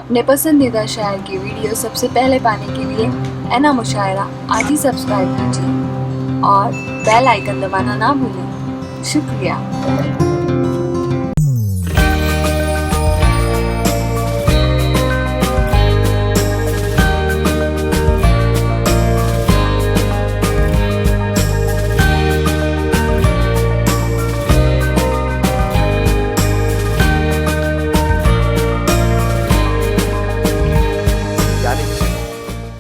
अपने पसंदीदा शायर की वीडियो सबसे पहले पाने के लिए एना मुशायरा आज ही सब्सक्राइब कीजिए और बेल आइकन दबाना ना भूलें। शुक्रिया।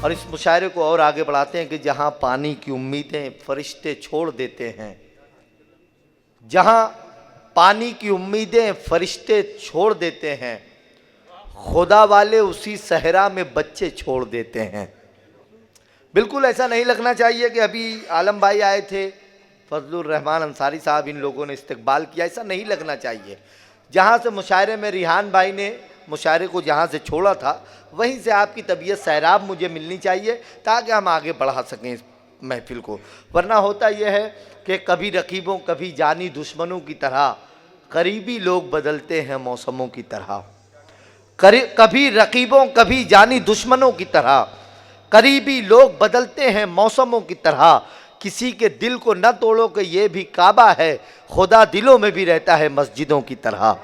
और इस मुशायरे को और आगे बढ़ाते हैं कि जहाँ पानी की उम्मीदें फरिश्ते छोड़ देते हैं, जहाँ पानी की उम्मीदें फरिश्ते छोड़ देते हैं, खुदा वाले उसी सहरा में बच्चे छोड़ देते हैं। बिल्कुल ऐसा नहीं लगना चाहिए कि अभी आलम भाई आए थे, फजलुर रहमान अंसारी साहब, इन लोगों ने इस्तकबाल किया, ऐसा नहीं लगना चाहिए। जहाँ से मुशायरे में रिहान भाई ने मुशायरे को जहाँ से छोड़ा था, वहीं से आपकी तबीयत सैराब मुझे मिलनी चाहिए ताकि हम आगे बढ़ा सकें इस महफिल को। वरना होता यह है कि कभी रकीबों कभी जानी दुश्मनों की तरह करीबी लोग बदलते हैं मौसमों की तरह। कभी रकीबों कभी जानी दुश्मनों की तरह करीबी लोग बदलते हैं मौसमों की तरह। किसी के दिल को न तोड़ो कि ये भी काबा है, खुदा दिलों में भी रहता है मस्जिदों की तरह।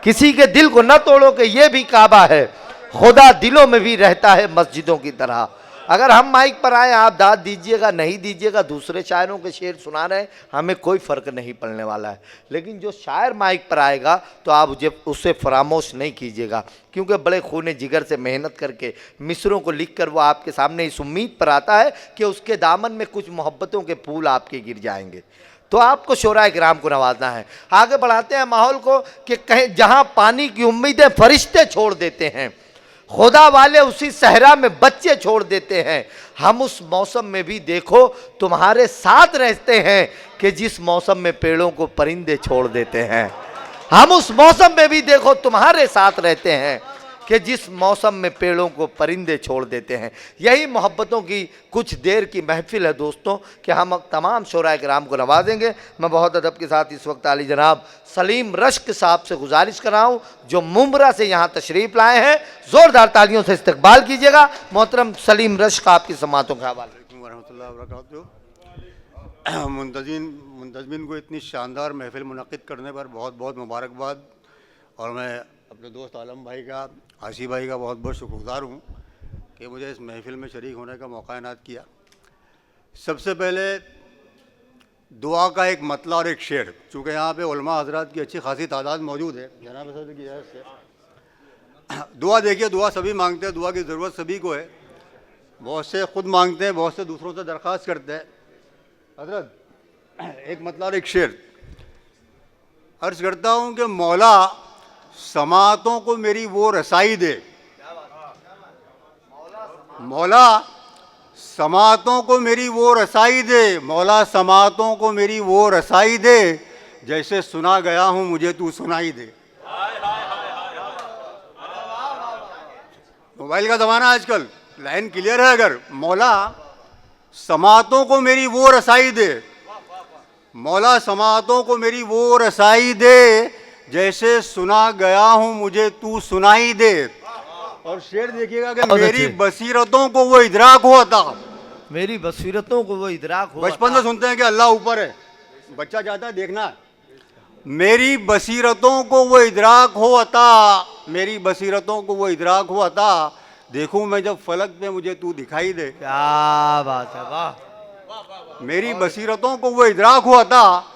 किसी के दिल को न तोड़ो कि ये भी काबा है, खुदा दिलों में भी रहता है मस्जिदों की तरह। अगर हम माइक पर आए, आप दाद दीजिएगा नहीं दीजिएगा, दूसरे शायरों के शेर सुना रहे हैं, हमें कोई फ़र्क नहीं पड़ने वाला है। लेकिन जो शायर माइक पर आएगा तो आप उसे फरामोश नहीं कीजिएगा, क्योंकि बड़े खूने जिगर से मेहनत करके मिसरों को लिख कर वो आपके सामने इस उम्मीद पर आता है कि उसके दामन में कुछ मोहब्बतों के फूल आपके गिर जाएंगे। तो आपको शोराए किराम को नवाजना है। आगे बढ़ाते हैं माहौल को कि कहीं जहाँ पानी की उम्मीदें फरिश्ते छोड़ देते हैं, खुदा वाले उसी सहरा में बच्चे छोड़ देते हैं। हम उस मौसम में भी देखो तुम्हारे साथ रहते हैं कि जिस मौसम में पेड़ों को परिंदे छोड़ देते हैं। हम उस मौसम में भी देखो तुम्हारे साथ रहते हैं कि जिस मौसम में पेड़ों को परिंदे छोड़ देते हैं। यही मोहब्बतों की कुछ देर की महफिल है दोस्तों कि हम तमाम शोराए किराम को नवाजेंगे। मैं बहुत अदब के साथ इस वक्त आली जनाब सलीम रश्क साहब से गुजारिश कर रहा हूँ, जो मुंब्रा से यहाँ तशरीफ़ लाए हैं, ज़ोरदार तालियों से इस्तकबाल कीजिएगा। मोहतरम सलीम रश्क आपकी समातों का हवाला। वरहमतुल्लाहि वबरकातुहू। मुंतज़मिन को इतनी शानदार महफिल मुनक़्क़िद करने पर बहुत बहुत मुबारकबाद। और मैं अपने दोस्त आलम भाई का, आशी भाई का बहुत बहुत शुक्रगुज़ार हूँ कि मुझे इस महफिल में शरीक होने का मौका इनात किया। सबसे पहले दुआ का एक मतला और एक शेर, चूँकि यहाँ पे उलमा हज़रात की अच्छी खासी तादाद मौजूद है, जनाब सदर की इजाज़त से दुआ देखिए, दुआ सभी मांगते हैं, दुआ की ज़रूरत सभी को है। बहुत से ख़ुद मांगते हैं, बहुत से दूसरों से दरख्वास्त करते हैं। हज़रत एक मतला और एक शेर अर्ज़ करता हूँ कि मौला समातों को मेरी वो रसाई दे, मौला समातों को मेरी वो रसाई दे, मौला समातों को मेरी वो रसाई दे, जैसे सुना गया हूँ मुझे तू सुनाई दे। मोबाइल का ज़माना आजकल, लाइन क्लियर है। अगर मौला समातों को मेरी वो रसाई दे, मौला समातों को मेरी वो रसाई दे, जैसे सुना गया हूँ मुझे तू सुनाई दे। और शेर देखिएगा कि मेरी बसीरतों को वो इदराक हुआ था, मेरी बसीरतों को वो इदराक हुआ। बचपन से सुनते हैं कि अल्लाह ऊपर है, बच्चा चाहता है देखना। मेरी बसीरतों को वो इदराक हुआ था, मेरी बसीरतों को वो इदराक हुआ था, देखूं मैं जब फलक पे मुझे तू दिखाई दे। क्या बात है, वाह। मेरी बसीरतों को वो इदराक हुआ था,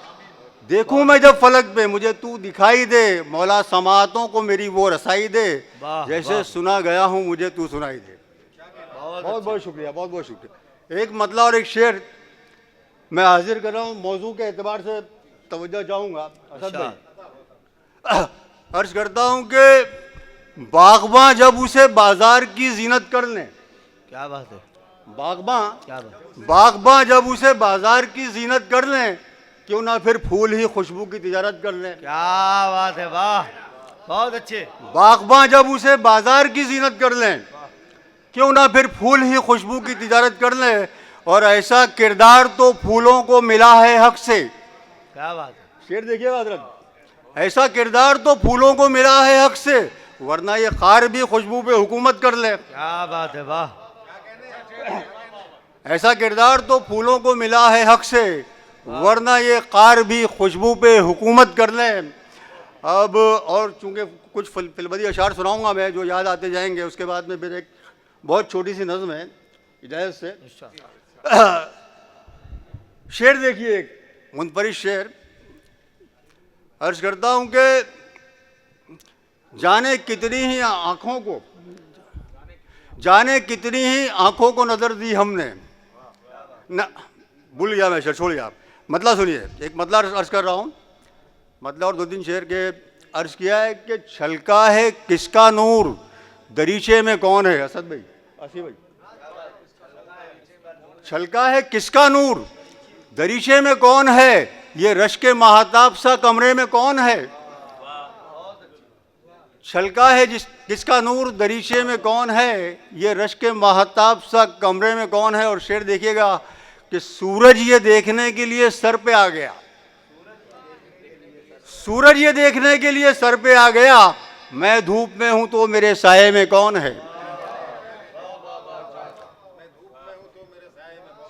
देखूं मैं जब फलक पे मुझे तू दिखाई दे, मौला समातों को मेरी वो रसाई दे, जैसे सुना गया हूँ मुझे तू सुनाई दे। बहुत बहुत शुक्रिया, बहुत बहुत शुक्रिया। एक मतला और एक शेर मैं हाजिर कर रहा हूँ, मौजू के एतबार से तवज्जो चाहूँगा। अर्ज करता हूँ कि बागबां जब उसे बाजार की जीनत कर लें। क्या बात है, बागबां जब उसे बाजार की जीनत कर लें, क्यों ना फिर फूल ही खुशबू की तिजारत कर लें। क्या बात है, वाह, बहुत अच्छे। बागबां जब उसे बाजार की जीनत कर लें, क्यों ना फिर फूल ही खुशबू की तिजारत कर लें। और ऐसा किरदार तो फूलों को मिला है हक से। क्या बात है, शेर देखिएगा हज़रत, ऐसा किरदार तो फूलों को मिला है हक से, वरना ये कार भी खुशबू पे हुकूमत कर ले। क्या बात है, वाह। ऐसा किरदार तो फूलों को मिला है हक से, वरना ये कार भी खुशबू पे हुकूमत कर ले। अब और चूंकि कुछ फिल्मदी अशार सुनाऊंगा मैं जो याद आते जाएंगे, उसके बाद में फिर एक बहुत छोटी सी नज़्म है इजाज़त से। शेर देखिए, एक मुनफरिद शेर। अर्ज करता हूँ कि जाने कितनी ही आँखों को नज़र दी हमने न, भूल गया मैं शेर, छोड़ गया। मतलब सुनिए, एक मतलब अर्ज कर रहा हूँ, मतलब और 2-3 शेर के अर्ज किया है कि छलका है किसका नूर दरीचे में कौन है। असद भाई, आसिफ भाई, छलका है किसका नूर दरीचे में कौन है, ये रश के महाताब सा कमरे में कौन है। छलका है किसका नूर दरीचे में कौन है, ये रश के महाताब सा कमरे में कौन है। और शेर देखिएगा कि सूरज ये देखने के लिए सर पे आ गया, सूरज ये देखने के लिए सर पे आ गया, मैं धूप में हूं तो मेरे साये में कौन है।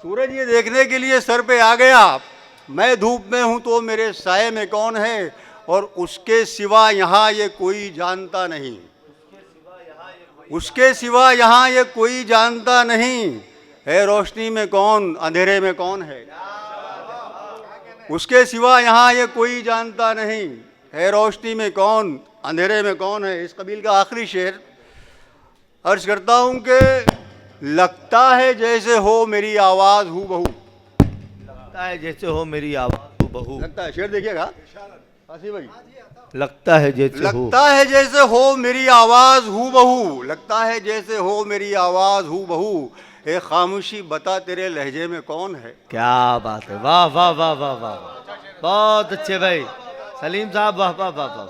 सूरज ये देखने के लिए सर पे आ गया, मैं धूप में हूं तो मेरे साये में कौन है। और उसके सिवा यहाँ ये कोई जानता नहीं, उसके सिवा यहाँ ये कोई जानता नहीं, है रोशनी में कौन अंधेरे में कौन है। उसके सिवा यहाँ ये कोई जानता नहीं, है रोशनी में कौन अंधेरे में कौन है। इस कबील का आखिरी शेर अर्ज करता हूँ कि लगता है जैसे हो मेरी आवाज़ हूँ बहू, लगता है जैसे हो मेरी आवाज़ हूँ बहू। लगता है, शेर देखिएगा आसिफ भाई। लगता है जैसे हो मेरी आवाज़ हूँ बहू, लगता है जैसे हो मेरी आवाज़ हूँ बहू, ए खामोशी बता तेरे लहजे में कौन है। क्या बात है, वाह वाह वाह वाह वाह, बहुत अच्छे भाई सलीम साहब, वाह वाह वाह वाह,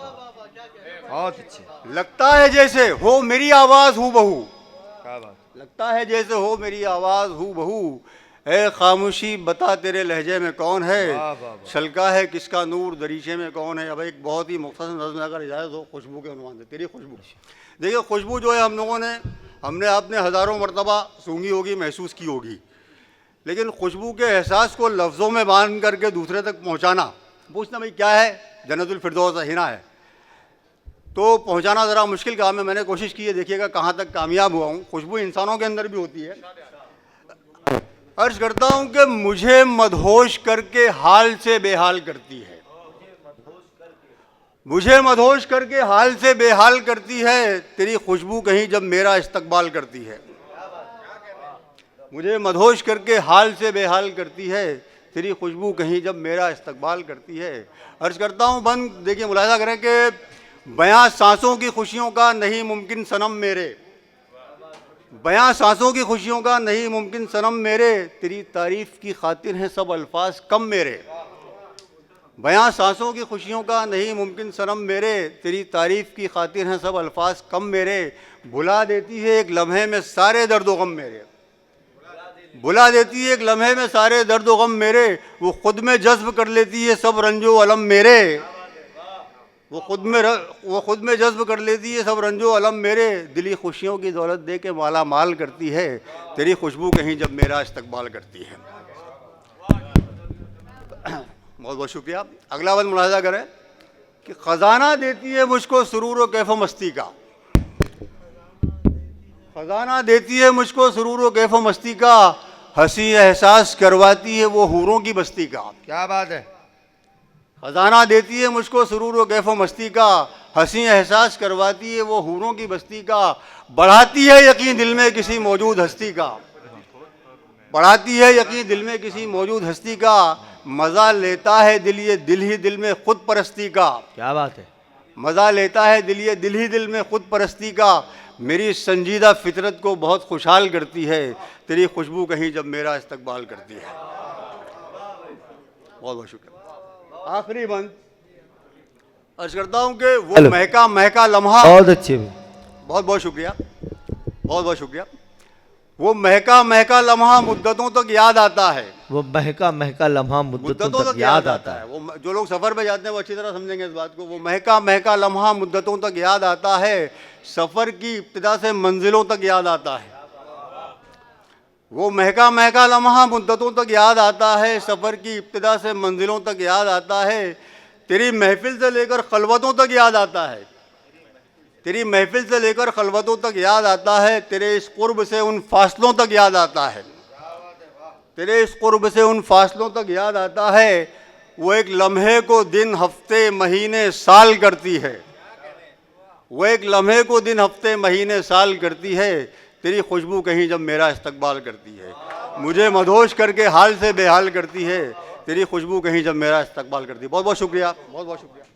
बहुत अच्छे। लगता है जैसे हो मेरी आवाज़ हूँ बहू, क्या बात, लगता है जैसे हो मेरी आवाज़ हूँ बहू, ए खामोशी बता तेरे लहजे में कौन है, छलका है किसका नूर दरीचे में कौन है। अब एक बहुत ही मुख्तसर नज़्म अगर इजाज़त हो, खुशबू के उन्वान से, तेरी खुशबू। देखिए खुशबू जो है हमने आपने हज़ारों मरतबा सूंघी होगी, महसूस की होगी, लेकिन खुशबू के एहसास को लफ्ज़ों में बांध करके दूसरे तक पहुँचाना, पूछना भाई क्या है, जन्नतुल फिरदौस हिना है, तो पहुँचाना ज़रा मुश्किल काम है। मैंने कोशिश की है, देखिएगा कहाँ तक कामयाब हुआ हूँ। खुशबू इंसानों के अंदर भी होती है। अर्ज करता हूँ कि मुझे मदहोश करके हाल से बेहाल करती है, मुझे मदहोश करके हाल से बेहाल करती है, तेरी खुशबू कहीं जब मेरा इस्तकबाल करती है। मुझे मदहोश करके हाल से बेहाल करती है, तेरी खुशबू कहीं जब मेरा इस्तकबाल करती है। अर्ज करता हूँ बंद, देखिए मुलाहिजा करें कि बयां सांसों की खुशियों का नहीं मुमकिन सनम मेरे, बयां सांसों की खुशियों का नहीं मुमकिन सनम मेरे, तेरी तारीफ़ की खातिर हैं सब अल्फाज कम मेरे। बयां सांसों की खुशियों का नहीं मुमकिन सनम मेरे, तेरी तारीफ़ की खातिर हैं सब अल्फाज कम मेरे, भुला देती है एक लम्हे में सारे दर्द व गम मेरे, भुला देती है एक लम्हे में सारे दर्द व गम मेरे, वो खुद में जज्ब कर लेती है सब रंजो अलम मेरे, वो खुद में जज्ब कर लेती है सब रंजो अलम मेरे, दिली खुशियों की दौलत दे के माला माल करती है, तेरी खुशबू कहीं जब मेरा इस्तकबाल करती है। बहुत बहुत शुक्रिया। अगला बंद मुलाहिजा करें कि ख़जाना देती है मुझको सुरूर व कैफ़ मस्ती का, ख़जाना देती है मुझको सुरूर व कैफ़ मस्ती का, हंसी एहसास करवाती है वो हूरों की बस्ती का। क्या बात है। ख़जाना देती है मुझको सुरूर व कैफ़ मस्ती का, हंसी एहसास करवाती है वो हूरों की बस्ती का, बढ़ाती है यकीन दिल में किसी मौजूद हस्ती का, बढ़ाती है यकीन दिल में किसी मौजूद हस्ती का, मज़ा लेता है दिल ये दिल ही दिल में खुद परस्ती का। क्या बात है। मज़ा लेता है दिल ये दिल ही दिल में खुद परस्ती का, मेरी संजीदा फितरत को बहुत खुशहाल करती है, तेरी खुशबू कहीं जब मेरा इस्तकबाल करती है। बहुत बहुत शुक्रिया। आखिरी बंद अर्ज करता हूँ कि वो महका लम्हा, बहुत अच्छे, बहुत बहुत शुक्रिया, बहुत बहुत शुक्रिया। वो महका महका लम्हा मुद्दतों तक याद आता है। वो महका महका लम्हा मुद्दतों तक याद आता है। वो जो लोग सफ़र पे जाते हैं वो अच्छी तरह समझेंगे इस बात को। वो महका महका लम्हा मुद्दतों तक याद आता है, सफ़र की इब्तिदा से मंजिलों तक याद आता है। वो महका महका लम्हा मुद्दतों तक याद आता है, सफ़र की इब्तिदा से मंजिलों तक याद आता है। तेरी महफिल से लेकर खलवतों तक याद आता है। तेरी महफिल से लेकर खलवतों तक याद आता है। तेरे इस कुर्ब से उन फासलों तक याद आता है। तेरे इस कुर्ब से उन फासलों तक याद आता है। वो एक लम्हे को दिन हफ्ते महीने साल करती है। वो एक लम्हे को दिन हफ्ते महीने साल करती है। तेरी खुशबू कहीं जब मेरा इस्तकबाल करती है, मुझे मदहोश करके हाल से बेहाल करती है। तेरी खुशबू कहीं जब मेरा इस्तकबाल करती है। बहुत बहुत शुक्रिया, बहुत बहुत शुक्रिया।